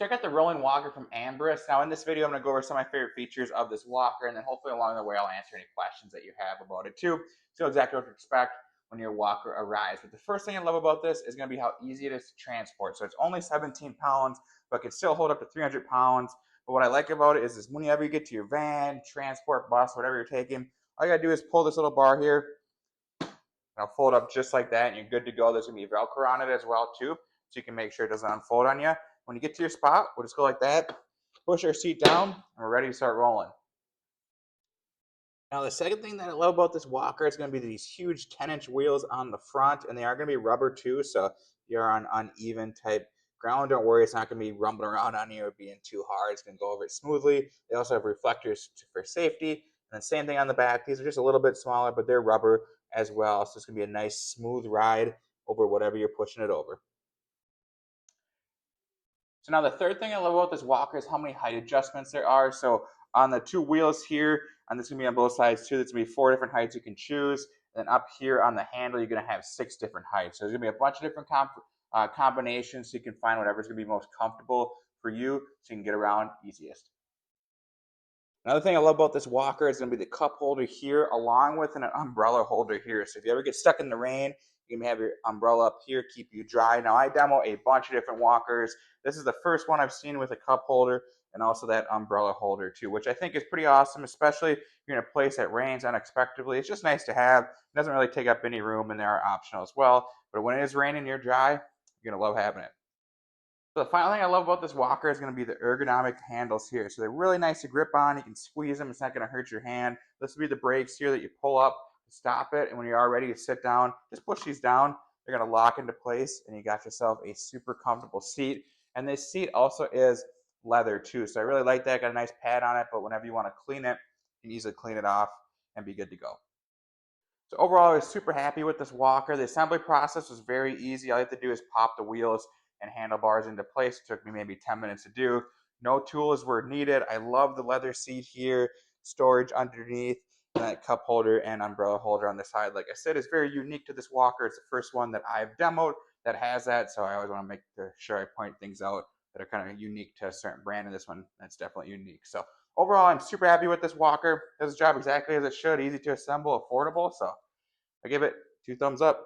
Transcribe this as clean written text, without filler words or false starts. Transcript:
Check out the rolling walker from Ambliss. Now in this video, I'm gonna go over some of my favorite features of this walker, and then hopefully along the way, I'll answer any questions that you have about it too. So exactly what to expect when your walker arrives. But the first thing I love about this is gonna be how easy it is to transport. So it's only 17 pounds, but can still hold up to 300 pounds. But what I like about it is whenever you get to your van, transport, bus, whatever you're taking, all you gotta do is pull this little bar here, and I'll fold up just like that, and you're good to go. There's gonna be Velcro on it as well too, so you can make sure it doesn't unfold on you. When you get to your spot, we'll just go like that, push our seat down, and we're ready to start rolling. Now the second thing that I love about this walker is gonna be these huge 10-inch wheels on the front, and they are gonna be rubber too, so if you're on uneven type ground, don't worry, it's not gonna be rumbling around on you or being too hard. It's gonna go over it smoothly. They also have reflectors for safety, and then same thing on the back. These are just a little bit smaller, but they're rubber as well, so it's gonna be a nice smooth ride over whatever you're pushing it over. So now the third thing I love about this walker is how many height adjustments there are. So on the two wheels here, and this is gonna be on both sides too, there's gonna be 4 different heights you can choose. And then up here on the handle, you're gonna have 6 different heights. So there's gonna be a bunch of different combinations, so you can find whatever's gonna be most comfortable for you, so you can get around easiest. Another thing I love about this walker is going to be the cup holder here, along with an umbrella holder here. So if you ever get stuck in the rain, you can have your umbrella up here, keep you dry. Now I demo a bunch of different walkers. This is the first one I've seen with a cup holder and also that umbrella holder too, which I think is pretty awesome, especially if you're in a place that rains unexpectedly. It's just nice to have. It doesn't really take up any room, and they are optional as well. But when it is raining and you're dry, you're going to love having it. So the final thing I love about this walker is going to be the ergonomic handles here. So they're really nice to grip on. You can squeeze them. It's not going to hurt your hand. This will be the brakes here that you pull up to stop it. And when you are ready to sit down, just push these down. They're going to lock into place, and you got yourself a super comfortable seat. And this seat also is leather too. So I really like that. Got a nice pad on it, but whenever you want to clean it, you can easily clean it off and be good to go. So overall, I was super happy with this walker. The assembly process was very easy. All you have to do is pop the wheels and handlebars into place. It took me maybe 10 minutes to do. No tools were needed. I love the leather seat here, storage underneath, and that cup holder and umbrella holder on the side. Like I said, it's very unique to this walker. It's the first one that I've demoed that has that, so I always want to make sure I point things out that are kind of unique to a certain brand, and this one that's definitely unique. So overall, I'm super happy with this walker. Does the job exactly as it should. Easy to assemble, affordable. So I give it 2 thumbs up.